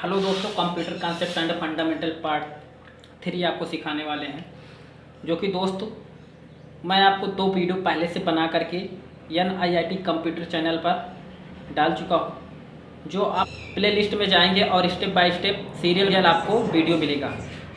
Hello दोस्तों, computer concept and fundamental part 3 आपको सिखाने वाले हैं। जो कि दोस्तों मैं आपको 2 वीडियो पहले से बना करके NIIT कंप्यूटर चैनल पर डाल चुका हूँ। जो आप प्ले लिस्ट में जाएंगे और स्टेप बाय स्टेप सीरियल आपको वीडियो मिलेगा।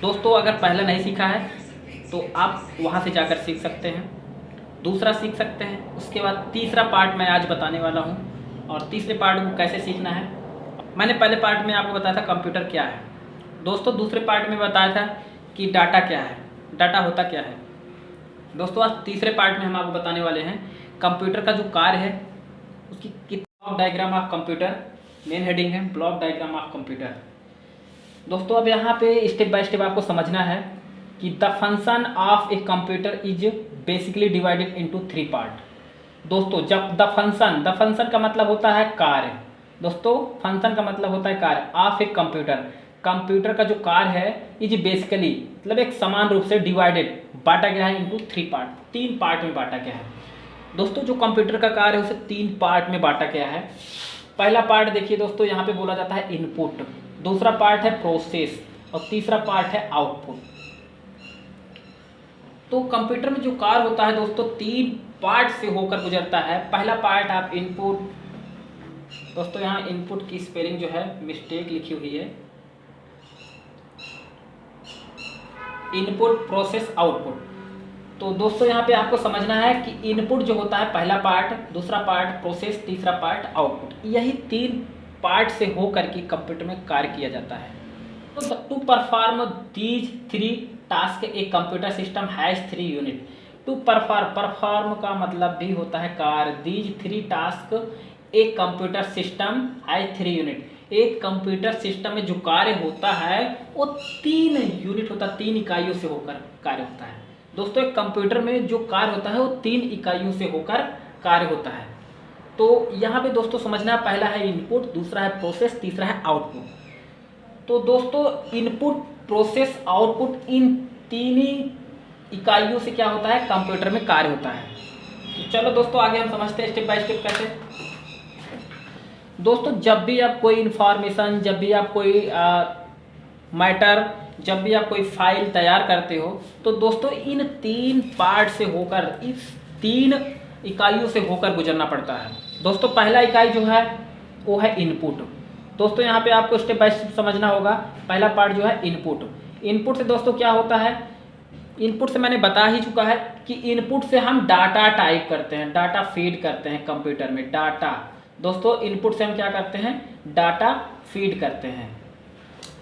दोस्तों अगर पहला नहीं सीखा है तो आप वहाँ से जाकर सीख सकते हैं, दूसरा सीख सकते हैं। उसके बाद तीसरा पार्ट मैं आज बताने वाला हूँ और तीसरे पार्ट को कैसे सीखना है। मैंने पहले पार्ट में आपको बताया था कंप्यूटर क्या है दोस्तों, दूसरे पार्ट में बताया था कि डाटा क्या है, डाटा होता क्या है। दोस्तों आज तीसरे पार्ट में हम आपको बताने वाले हैं कंप्यूटर का जो कार्य है उसकी block diagram of computer. Main heading है ब्लॉक डायग्राम ऑफ कंप्यूटर। दोस्तों अब यहाँ पे स्टेप बाय स्टेप आपको समझना है कि the function of a computer is basically divided into 3 part. दोस्तों जब द फंक्शन का मतलब होता है कार्य। दोस्तों फंक्शन का मतलब होता है कार्य ऑफ ए कंप्यूटर का जो कार्य है इज बेसिकली मतलब एक समान रूप से डिवाइडेड बांटा गया है इनटू 3 पार्ट, 3 पार्ट में बांटा गया है। दोस्तों जो कंप्यूटर का कार्य है उसे 3 पार्ट में बांटा गया है। पहला पार्ट देखिए दोस्तों, यहाँ पे बोला जाता है इनपुट, दूसरा पार्ट है प्रोसेस और तीसरा पार्ट है आउटपुट। तो कंप्यूटर में जो कार्य होता है दोस्तों 3 पार्ट से होकर गुजरता है। पहला पार्ट आप इनपुट, दोस्तों यहाँ इनपुट की स्पेलिंग जो है मिस्टेक लिखी हुई है, इनपुट प्रोसेस आउटपुट। तो दोस्तों यहाँ पे आपको समझना है कि इनपुट जो होता है पहला पार्ट, दूसरा पार्ट प्रोसेस, तीसरा पार्ट आउटपुट, यही 3 पार्ट से होकर के कंप्यूटर में कार्य किया जाता है। तो to perform these 3 task a computer system has 3 unit. To perform का मतलब भी होता है कार्य। दीज 3 टास्क एक कंप्यूटर सिस्टम है 3 यूनिट। एक कंप्यूटर सिस्टम में जो कार्य होता है वो 3 यूनिट होता है, 3 इकाइयों से होकर कार्य होता है। दोस्तों एक कंप्यूटर में जो कार्य होता है वो 3 इकाइयों से होकर कार्य होता है। तो यहाँ पे दोस्तों समझना है, पहला है इनपुट, दूसरा है प्रोसेस, तीसरा है आउटपुट। तो दोस्तों इनपुट प्रोसेस आउटपुट इन 3 इकाइयों से क्या होता है, कंप्यूटर में कार्य होता है। तो चलो दोस्तों आगे हम समझते हैं स्टेप बाय स्टेप कैसे। दोस्तों जब भी आप कोई इंफॉर्मेशन, जब भी आप कोई मैटर, जब भी आप कोई फाइल तैयार करते हो तो दोस्तों इन 3 पार्ट से होकर, इस 3 इकाइयों से होकर गुजरना पड़ता है। दोस्तों पहला इकाई जो है वो है इनपुट। दोस्तों यहाँ पे आपको स्टेप बाय स्टेप समझना होगा। पहला पार्ट जो है इनपुट। इनपुट से दोस्तों क्या होता है, इनपुट से मैंने बता ही चुका है कि इनपुट से हम डाटा टाइप करते हैं, डाटा फीड करते हैं कंप्यूटर में। डाटा दोस्तों इनपुट से हम क्या करते हैं, डाटा फीड करते हैं।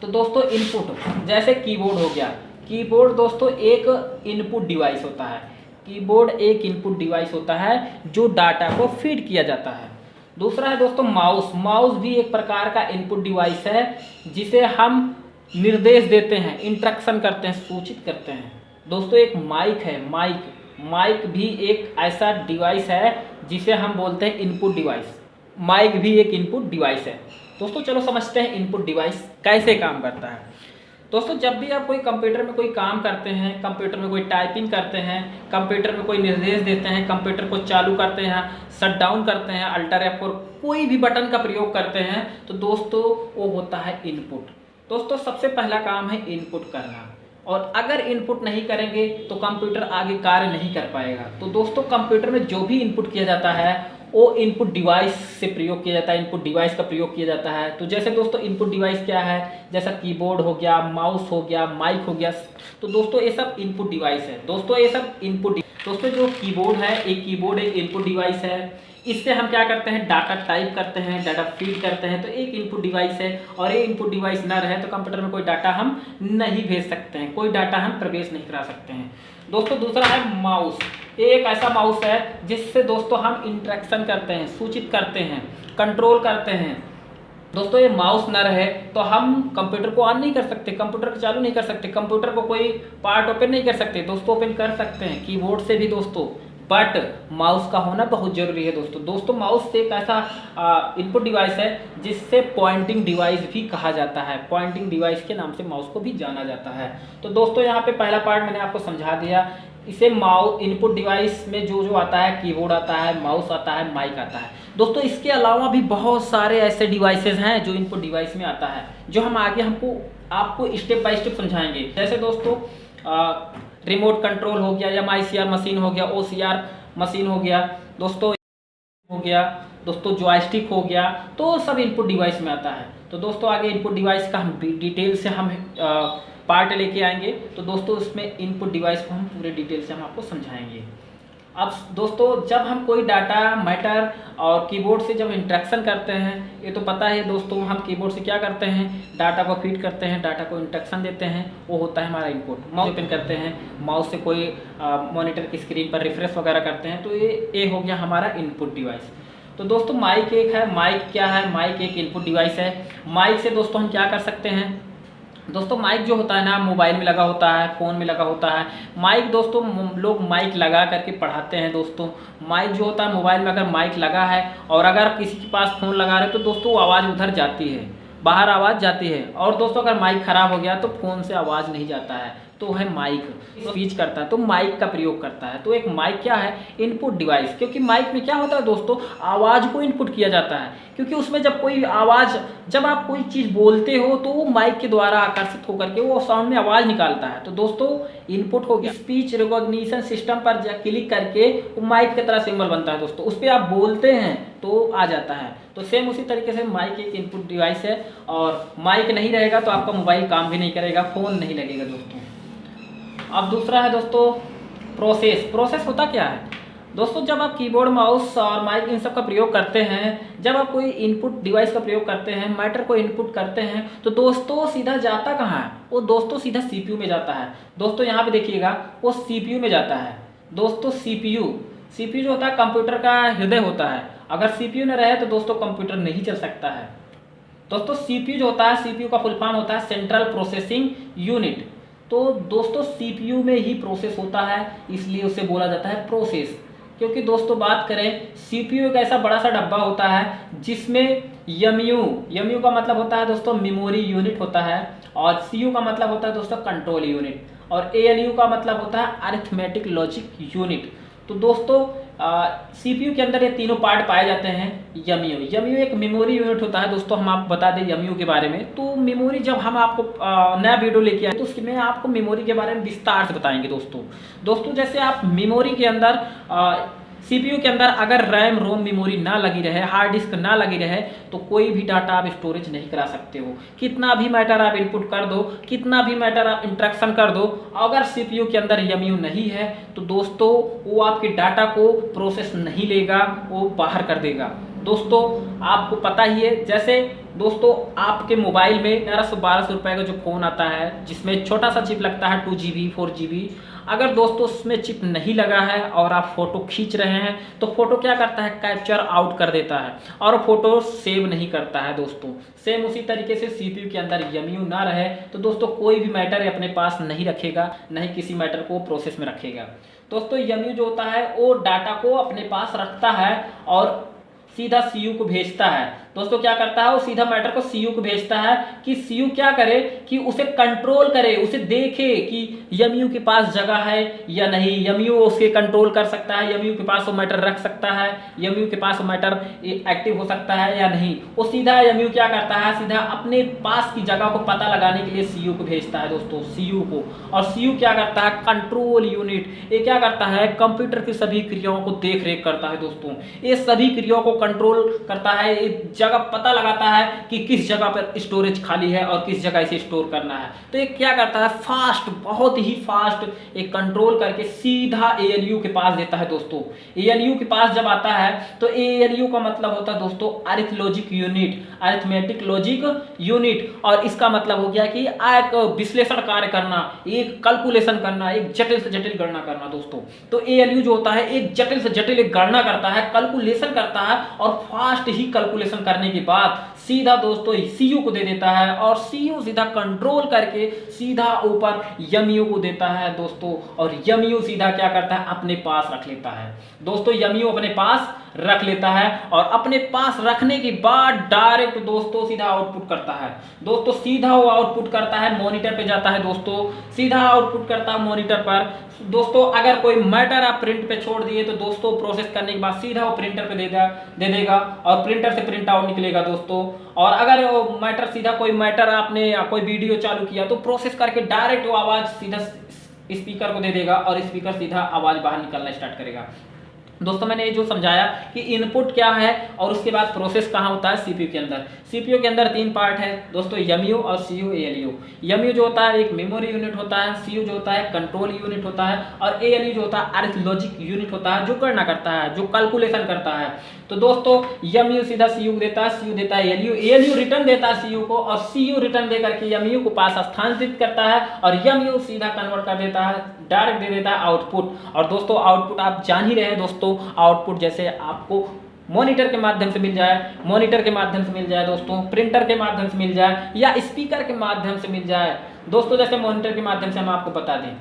तो दोस्तों इनपुट जैसे कीबोर्ड हो गया, कीबोर्ड दोस्तों एक इनपुट डिवाइस होता है। कीबोर्ड एक इनपुट डिवाइस होता है जो डाटा को फीड किया जाता है। दूसरा है दोस्तों माउस। माउस भी एक प्रकार का इनपुट डिवाइस है जिसे हम निर्देश देते हैं, इंस्ट्रक्शन करते हैं, सूचित करते हैं। दोस्तों एक माइक है, माइक भी एक ऐसा डिवाइस है जिसे हम बोलते हैं इनपुट डिवाइस। माइक भी एक इनपुट डिवाइस है। दोस्तों चलो समझते हैं इनपुट डिवाइस कैसे काम करता है। दोस्तों जब भी आप कोई कंप्यूटर में कोई काम करते हैं, कंप्यूटर में कोई टाइपिंग करते हैं, कंप्यूटर में कोई निर्देश देते हैं, कंप्यूटर को चालू करते हैं, शट डाउन करते हैं, अल्टर F4 कोई भी बटन का प्रयोग करते हैं, तो दोस्तों वो होता है इनपुट। दोस्तों सबसे पहला काम है इनपुट करना, और अगर इनपुट नहीं करेंगे तो कंप्यूटर आगे कार्य नहीं कर पाएगा। तो दोस्तों कंप्यूटर में जो भी इनपुट किया जाता है वो इनपुट डिवाइस से प्रयोग किया जाता है, इनपुट डिवाइस का प्रयोग किया जाता है। तो जैसे दोस्तों इनपुट डिवाइस क्या है, जैसा कीबोर्ड हो गया, माउस हो गया, माइक हो गया, तो दोस्तों ये सब इनपुट डिवाइस है। दोस्तों ये सब इनपुट, दोस्तों जो कीबोर्ड है, एक कीबोर्ड एक इनपुट डिवाइस है। इससे हम क्या करते हैं, डाटा टाइप करते हैं, डाटा फीड करते हैं, तो एक इनपुट डिवाइस है। और ये इनपुट डिवाइस न रहे तो कंप्यूटर में कोई डाटा हम नहीं भेज सकते हैं, कोई डाटा हम प्रवेश नहीं करा सकते हैं। दोस्तों दूसरा है माउस। ये एक ऐसा माउस है जिससे दोस्तों हम इंटरेक्शन करते हैं, सूचित करते हैं, कंट्रोल करते हैं। दोस्तों ये माउस न रहे तो हम कंप्यूटर को ऑन नहीं कर सकते, कंप्यूटर को चालू नहीं कर सकते, कंप्यूटर को कोई पार्ट ओपन नहीं कर सकते। दोस्तों ओपन कर सकते हैं कीबोर्ड से भी दोस्तों, बट माउस का होना बहुत जरूरी है दोस्तों माउस एक ऐसा इनपुट डिवाइस है जिससे पॉइंटिंग डिवाइस भी कहा जाता है। पॉइंटिंग डिवाइस के नाम से माउस को भी जाना जाता है। तो दोस्तों यहाँ पे पहला पार्ट मैंने आपको समझा दिया इसे माउस इनपुट डिवाइस में जो जो आता है, कीबोर्ड आता है, माउस आता है, माइक आता है। दोस्तों इसके अलावा भी बहुत सारे ऐसे डिवाइसेस हैं जो इनपुट डिवाइस में आता है, जो हम आगे आपको स्टेप बाय स्टेप समझाएंगे। जैसे दोस्तों रिमोट कंट्रोल हो गया, MICR मशीन हो गया, OCR मशीन हो गया दोस्तों, हो गया दोस्तों, जॉयस्टिक हो गया, तो सब इनपुट डिवाइस में आता है। तो दोस्तों आगे इनपुट डिवाइस का हम डिटेल से हम पार्ट लेके आएंगे। तो दोस्तों इसमें इनपुट डिवाइस को हम पूरे डिटेल से हम आपको समझाएंगे। अब दोस्तों जब हम कोई डाटा मैटर और कीबोर्ड से जब इंटरेक्शन करते हैं, ये तो पता है दोस्तों, हम कीबोर्ड से क्या करते हैं, डाटा को फीड करते हैं, डाटा को इंस्ट्रक्शन देते हैं, वो होता है हमारा इनपुट। माउस ओपन करते हैं, माउस से कोई मॉनिटर की स्क्रीन पर रिफ्रेश वगैरह करते हैं, तो ये हो गया हमारा इनपुट डिवाइस। तो दोस्तों माइक एक है। माइक क्या है? माइक एक इनपुट डिवाइस है। माइक से दोस्तों हम क्या कर सकते हैं? दोस्तों माइक जो होता है ना, मोबाइल में लगा होता है, फ़ोन में लगा होता है। माइक दोस्तों लोग माइक लगा करके पढ़ाते हैं। दोस्तों माइक जो होता है, मोबाइल में अगर माइक लगा है और अगर किसी के पास फ़ोन लगा रहे तो दोस्तों वो आवाज़ उधर जाती है, बाहर आवाज़ जाती है। और दोस्तों अगर माइक ख़राब हो गया तो फ़ोन से आवाज़ नहीं जाता है, तो है माइक स्पीच करता है, तो माइक का प्रयोग करता है। तो एक माइक क्या है? Input device. क्योंकि माइक में क्या होता है दोस्तों, आवाज़ को इनपुट किया जाता है। क्योंकि उसमें जब कोई आवाज़, जब आप कोई चीज़ बोलते हो तो वो माइक के द्वारा आकर्षित होकर के वो साउंड में आवाज़ निकालता है। तो दोस्तों इनपुट हो गया। स्पीच रिकॉग्निशन सिस्टम पर क्लिक करके वो माइक की तरह सिंबल बनता है दोस्तों, उस पर आप बोलते हैं तो आ जाता है। तो सेम उसी तरीके से माइक एक इनपुट डिवाइस है, और माइक नहीं रहेगा तो आपका मोबाइल काम भी नहीं करेगा, फ़ोन नहीं लगेगा दोस्तों। अब दूसरा है दोस्तों प्रोसेस। प्रोसेस होता क्या है दोस्तों? जब आप कीबोर्ड, माउस और माइक इन सब का प्रयोग करते हैं, जब आप कोई इनपुट डिवाइस का प्रयोग करते हैं, मैटर को इनपुट करते हैं, तो दोस्तों सीधा जाता कहाँ है? वो दोस्तों सीधा CPU में जाता है। दोस्तों यहाँ पे देखिएगा, वो CPU में जाता है दोस्तों। CPU जो होता है कंप्यूटर का हृदय होता है। अगर CPU न रहे तो दोस्तों कंप्यूटर नहीं चल सकता है। दोस्तों CPU जो होता है, CPU का फुल फॉर्म होता है सेंट्रल प्रोसेसिंग यूनिट। तो दोस्तों CPU में ही प्रोसेस होता है, इसलिए उसे बोला जाता है प्रोसेस। क्योंकि दोस्तों बात करें, CPU एक ऐसा बड़ा सा डब्बा होता है जिसमें MU का मतलब होता है दोस्तों मेमोरी यूनिट होता है, और CU का मतलब होता है दोस्तों कंट्रोल यूनिट, और ALU का मतलब होता है अरिथमेटिक लॉजिक यूनिट। तो दोस्तों CPU के अंदर ये तीनों पार्ट पाए जाते हैं। MU एक मेमोरी यूनिट होता है दोस्तों। हम आपको बता दें MU के बारे में, तो मेमोरी जब हम आपको नया वीडियो लेके आए तो उसमें आपको मेमोरी के बारे में विस्तार से बताएंगे दोस्तों। जैसे आप मेमोरी के अंदर CPU के अंदर अगर रैम रोम मेमोरी ना लगी रहे, हार्ड डिस्क ना लगी रहे, तो कोई भी डाटा आप स्टोरेज नहीं करा सकते हो। कितना भी मैटर आप इनपुट कर दो, कितना भी मैटर आप इंस्ट्रक्शन कर दो, अगर CPU के अंदर MU नहीं है तो दोस्तों वो आपके डाटा को प्रोसेस नहीं लेगा, वो बाहर कर देगा। दोस्तों आपको पता ही है, जैसे दोस्तों आपके मोबाइल में 1100-1200 रुपये का जो फ़ोन आता है, जिसमें छोटा सा चिप लगता है 2GB 4GB, अगर दोस्तों उसमें चिप नहीं लगा है और आप फ़ोटो खींच रहे हैं तो फ़ोटो क्या करता है, कैप्चर आउट कर देता है और फ़ोटो सेव नहीं करता है दोस्तों। सेम उसी तरीके से CPU के अंदर MU ना रहे तो दोस्तों कोई भी मैटर अपने पास नहीं रखेगा, नहीं किसी मैटर को प्रोसेस में रखेगा। दोस्तों MU जो होता है वो डाटा को अपने पास रखता है और सीधा CU को भेजता है। दोस्तों क्या करता है, वो सीधा मैटर को CU को भेजता है कि CU क्या करे कि उसे कंट्रोल करे, उसे देखे कि MU के पास जगह है या नहीं, MU उसके कंट्रोल कर सकता है, MU के पास वो मैटर रख सकता है, MU के पास वो मैटर एक्टिव हो सकता है या नहीं। वो सीधा MU क्या करता है, सीधा अपने पास की जगह को पता लगाने के लिए CU को भेजता है दोस्तों, CU को। और CU क्या करता है, कंट्रोल यूनिट, ये क्या करता है, कंप्यूटर की सभी क्रियाओं को देख रेख करता है दोस्तों। ये सभी क्रियाओं को कंट्रोल करता है, जगह पता लगाता है कि किस जगह पर स्टोरेज खाली है और किस जगह इसे स्टोर करना है। तो ये क्या करता है, फास्ट, बहुत ही फास्ट एक कंट्रोल करके सीधा ALU के पास देता है दोस्तों। ALU के पास जब आता है तो ALU का मतलब होता है दोस्तों अरिथलॉजिक यूनिट, अरिथमेटिक लॉजिक यूनिट। और इसका मतलब हो गया कि एक विश्लेषण कार्य करना, एक कैलकुलेशन करना, एक जटिल से जटिल गणना करना दोस्तों। तो ALU जो होता है एक जटिल से जटिल एक गणना करता है, कैलकुलेशन करता है, और फास्ट ही कैलकुलेशन करने के बाद सीधा दोस्तों सीयू को दे देता है और सीयू सीधा कंट्रोल करके सीधा ऊपर एमयू को देता है दोस्तों, और एमयू सीधा क्या करता है अपने पास रख लेता है दोस्तों। एमयू अपने पास रख लेता है और अपने पास रखने के बाद डायरेक्ट दोस्तों सीधा आउटपुट करता है दोस्तों। सीधा वो आउटपुट करता है मॉनिटर पे जाता है दोस्तों, सीधा आउटपुट करता है मॉनिटर पर दोस्तों। अगर कोई मैटर आप प्रिंट पे छोड़ दिए तो दोस्तों प्रोसेस करने के बाद सीधा वो प्रिंटर पे दे देगा और प्रिंटर से प्रिंट आउट निकलेगा दोस्तों। और अगर वो मैटर सीधा कोई मैटर आपने कोई वीडियो चालू किया तो प्रोसेस करके डायरेक्ट वो आवाज सीधा स्पीकर को दे देगा और स्पीकर सीधा आवाज बाहर निकलना स्टार्ट करेगा दोस्तों। मैंने ये जो समझाया कि इनपुट क्या है और उसके बाद प्रोसेस कहाँ होता है सीपीयू के अंदर। सीपीयू के अंदर 3 पार्ट है दोस्तों, एमयू और सीयू एएलयू। एमयू जो होता है एक मेमोरी यूनिट होता है, सीयू जो होता है कंट्रोल यूनिट होता है और एएलयू जो होता है अरिथमेटिक यूनिट होता है, जो गणना करता है, जो कैलकुलेशन करता है। तो दोस्तों एमयू सीधा सीयू को देता है, सीयू देता है एएलयू, एएलयू रिटर्न देता है सीयू को और सीयू रिटर्न दे करके एमयू को पास स्थानांतरित करता है और एमयू सीधा कन्वर्ट कर देता है, डायरेक्ट दे देता है आउटपुट। और दोस्तों आउटपुट आप जान ही रहे हैं दोस्तों, आउटपुट जैसे आपको मॉनिटर के माध्यम से मिल जाए, मॉनिटर के माध्यम से मिल जाए दोस्तों, प्रिंटर के माध्यम से मिल जाए या स्पीकर के माध्यम से मिल जाए दोस्तों। जैसे मॉनिटर के माध्यम से हम आपको बता दें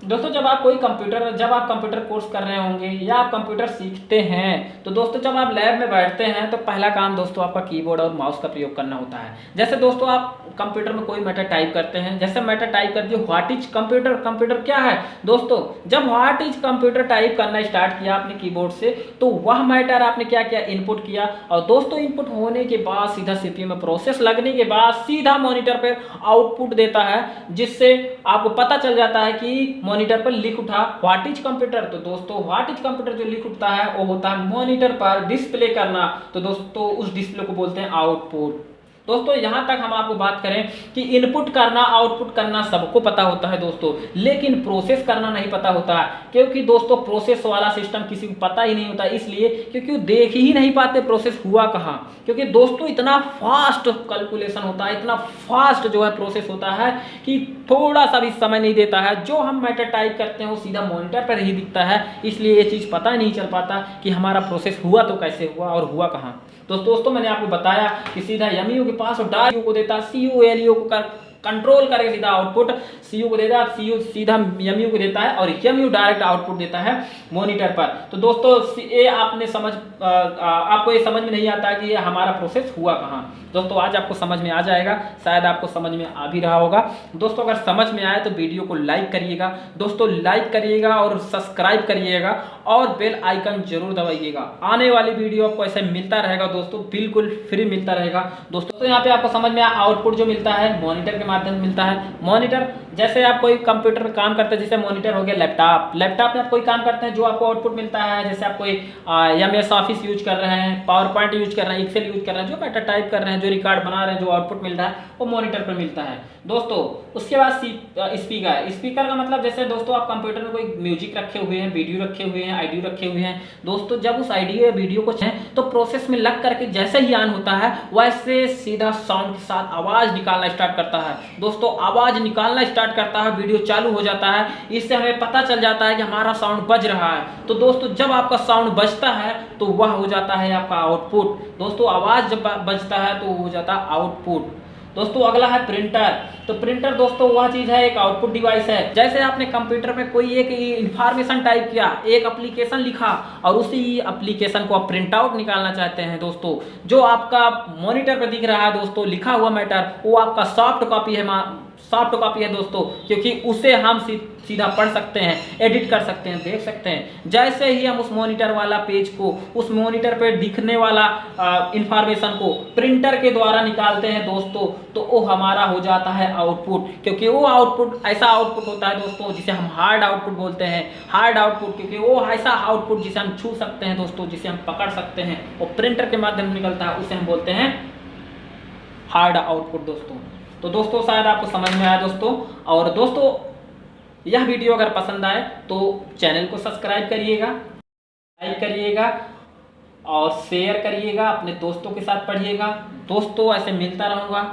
दोस्तों, जब आप कंप्यूटर कोर्स कर रहे होंगे या आप कंप्यूटर सीखते हैं तो दोस्तों जब आप लैब में बैठते हैं तो पहला काम दोस्तों आपका कीबोर्ड और माउस का प्रयोग करना होता है। जैसे दोस्तों आप कंप्यूटर में कोई मैटर टाइप करते हैं, जैसे मैटर टाइप कर दिए व्हाट इज कंप्यूटर, कंप्यूटर क्या है दोस्तों। जब व्हाट इज कंप्यूटर टाइप करना स्टार्ट किया आपने कीबोर्ड से तो वह मैटर आपने क्या किया, इनपुट किया और दोस्तों इनपुट होने के बाद सीधा सीपीयू में प्रोसेस लगने के बाद सीधा मॉनिटर पर आउटपुट देता है, जिससे आपको पता चल जाता है कि मॉनिटर पर लिख उठा व्हाट इज कंप्यूटर। तो दोस्तों व्हाट इज कंप्यूटर जो लिख उठता है वो होता है मॉनिटर पर डिस्प्ले करना, तो दोस्तों उस डिस्प्ले को बोलते हैं आउटपुट। दोस्तों यहां तक हम आपको बात करें कि इनपुट करना आउटपुट करना सबको पता होता है दोस्तों, लेकिन प्रोसेस करना नहीं पता होता है, क्योंकि दोस्तों प्रोसेस वाला सिस्टम किसी को पता ही नहीं होता, इसलिए क्योंकि वो देख ही नहीं पाते प्रोसेस हुआ कहाँ। क्योंकि दोस्तों इतना फास्ट कैलकुलेशन होता है, इतना फास्ट जो है प्रोसेस होता है कि थोड़ा सा भी समय नहीं देता है। जो हम मैटर टाइप करते हैं वो सीधा मॉनिटर पर ही दिखता है, इसलिए ये चीज़ पता नहीं चल पाता कि हमारा प्रोसेस हुआ तो कैसे हुआ और हुआ कहाँ। तो दोस्तों मैंने आपको बताया कि सीधा एमयू के पास और डायरेक्ट को देता है, सीयू एएलयू को कंट्रोल करके सीधा आउटपुट सीयू को देता है, सीयू सीधा एमयू को देता है और एमयू डायरेक्ट आउटपुट देता है मॉनिटर पर। तो दोस्तों ये आपने आपको ये समझ में नहीं आता कि ये हमारा प्रोसेस हुआ कहाँ। दोस्तों आज आपको समझ में आ जाएगा, शायद आपको समझ में आ भी रहा होगा दोस्तों। अगर समझ में आए तो वीडियो को लाइक करिएगा दोस्तों, लाइक करिएगा और सब्सक्राइब करिएगा और बेल आइकन जरूर दबाइएगा। आने वाली वीडियो आपको ऐसे मिलता रहेगा दोस्तों, बिल्कुल फ्री मिलता रहेगा दोस्तों। तो यहाँ पे आपको समझ में आउटपुट जो मिलता है मॉनिटर के माध्यम से मिलता है। मॉनिटर जैसे आप कोई कंप्यूटर में काम करते हैं, जैसे मॉनिटर हो गया लैपटॉप, लैपटॉप में आप कोई काम करते हैं जो आपको आउटपुट मिलता है। जैसे आप कोई MS ऑफिस यूज कर रहे हैं, पावर पॉइंट यूज कर रहे हैं, एक्सेल यूज कर रहे हैं, जो मैटर टाइप कर रहे हैं, जो रिकॉर्ड बना रहे हैं, जो आउटपुट मिल रहा है वो मॉनिटर पर मिलता है दोस्तों। उसके बाद स्पीकर, स्पीकर का मतलब जैसे दोस्तों आप कंप्यूटर में कोई म्यूजिक रखे हुए हैं, वीडियो रखे हुए हैं, ऑडियो रखे हुए हैं दोस्तों, जब उस ऑडियो या वीडियो को तो प्रोसेस में लग करके जैसे ही ऑन होता है वैसे सीधा साउंड के साथ आवाज निकालना स्टार्ट करता है दोस्तों। आवाज निकालना स्टार्ट करता है, वीडियो चालू हो जाता है, इससे हमें पता चल जाता है कि हमारा साउंड बज रहा है। तो दोस्तों जब आपका साउंड बजता है तो वह हो जाता है आपका आउटपुट दोस्तों। आवाज जब बजता है तो हो जाता है आउटपुट दोस्तों। अगला है प्रिंटर। तो प्रिंटर दोस्तों वह चीज है, एक आउटपुट डिवाइस है। जैसे आपने कंप्यूटर में कोई एक इंफॉर्मेशन टाइप किया, एक एप्लीकेशन लिखा और उसी एप्लीकेशन को आप प्रिंट आउट निकालना चाहते हैं दोस्तों, जो आपका मॉनिटर पर दिख रहा है दोस्तों लिखा हुआ मैटर, वो आपका सॉफ्ट कॉपी है दोस्तों, क्योंकि उसे हम सीधा पढ़ सकते हैं, एडिट कर सकते हैं, देख सकते हैं। जैसे ही हम उस मॉनिटर वाला पेज को, उस मॉनिटर पे दिखने वाला इंफॉर्मेशन को प्रिंटर के द्वारा निकालते हैं दोस्तों, तो वो हमारा हो जाता है आउटपुट। क्योंकि वो आउटपुट ऐसा आउटपुट होता है दोस्तों जिसे हम हार्ड आउटपुट बोलते हैं। हार्ड आउटपुट क्योंकि वो ऐसा आउटपुट जिसे हम छू सकते हैं दोस्तों, जिसे हम पकड़ सकते हैं, वो प्रिंटर के माध्यम से निकलता है, उसे हम बोलते हैं हार्ड आउटपुट दोस्तों। तो दोस्तों शायद आपको समझ में आया दोस्तों। और दोस्तों यह वीडियो अगर पसंद आए तो चैनल को सब्सक्राइब करिएगा, लाइक करिएगा और शेयर करिएगा, अपने दोस्तों के साथ पढ़िएगा दोस्तों। ऐसे मिलता रहूँगा,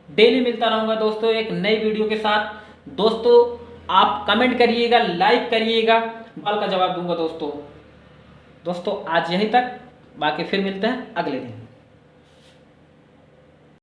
डेली मिलता रहूँगा दोस्तों एक नई वीडियो के साथ दोस्तों। आप कमेंट करिएगा, लाइक करिएगा, सवाल का जवाब दूंगा दोस्तों। आज यहीं तक, बाकी फिर मिलते हैं अगले दिन।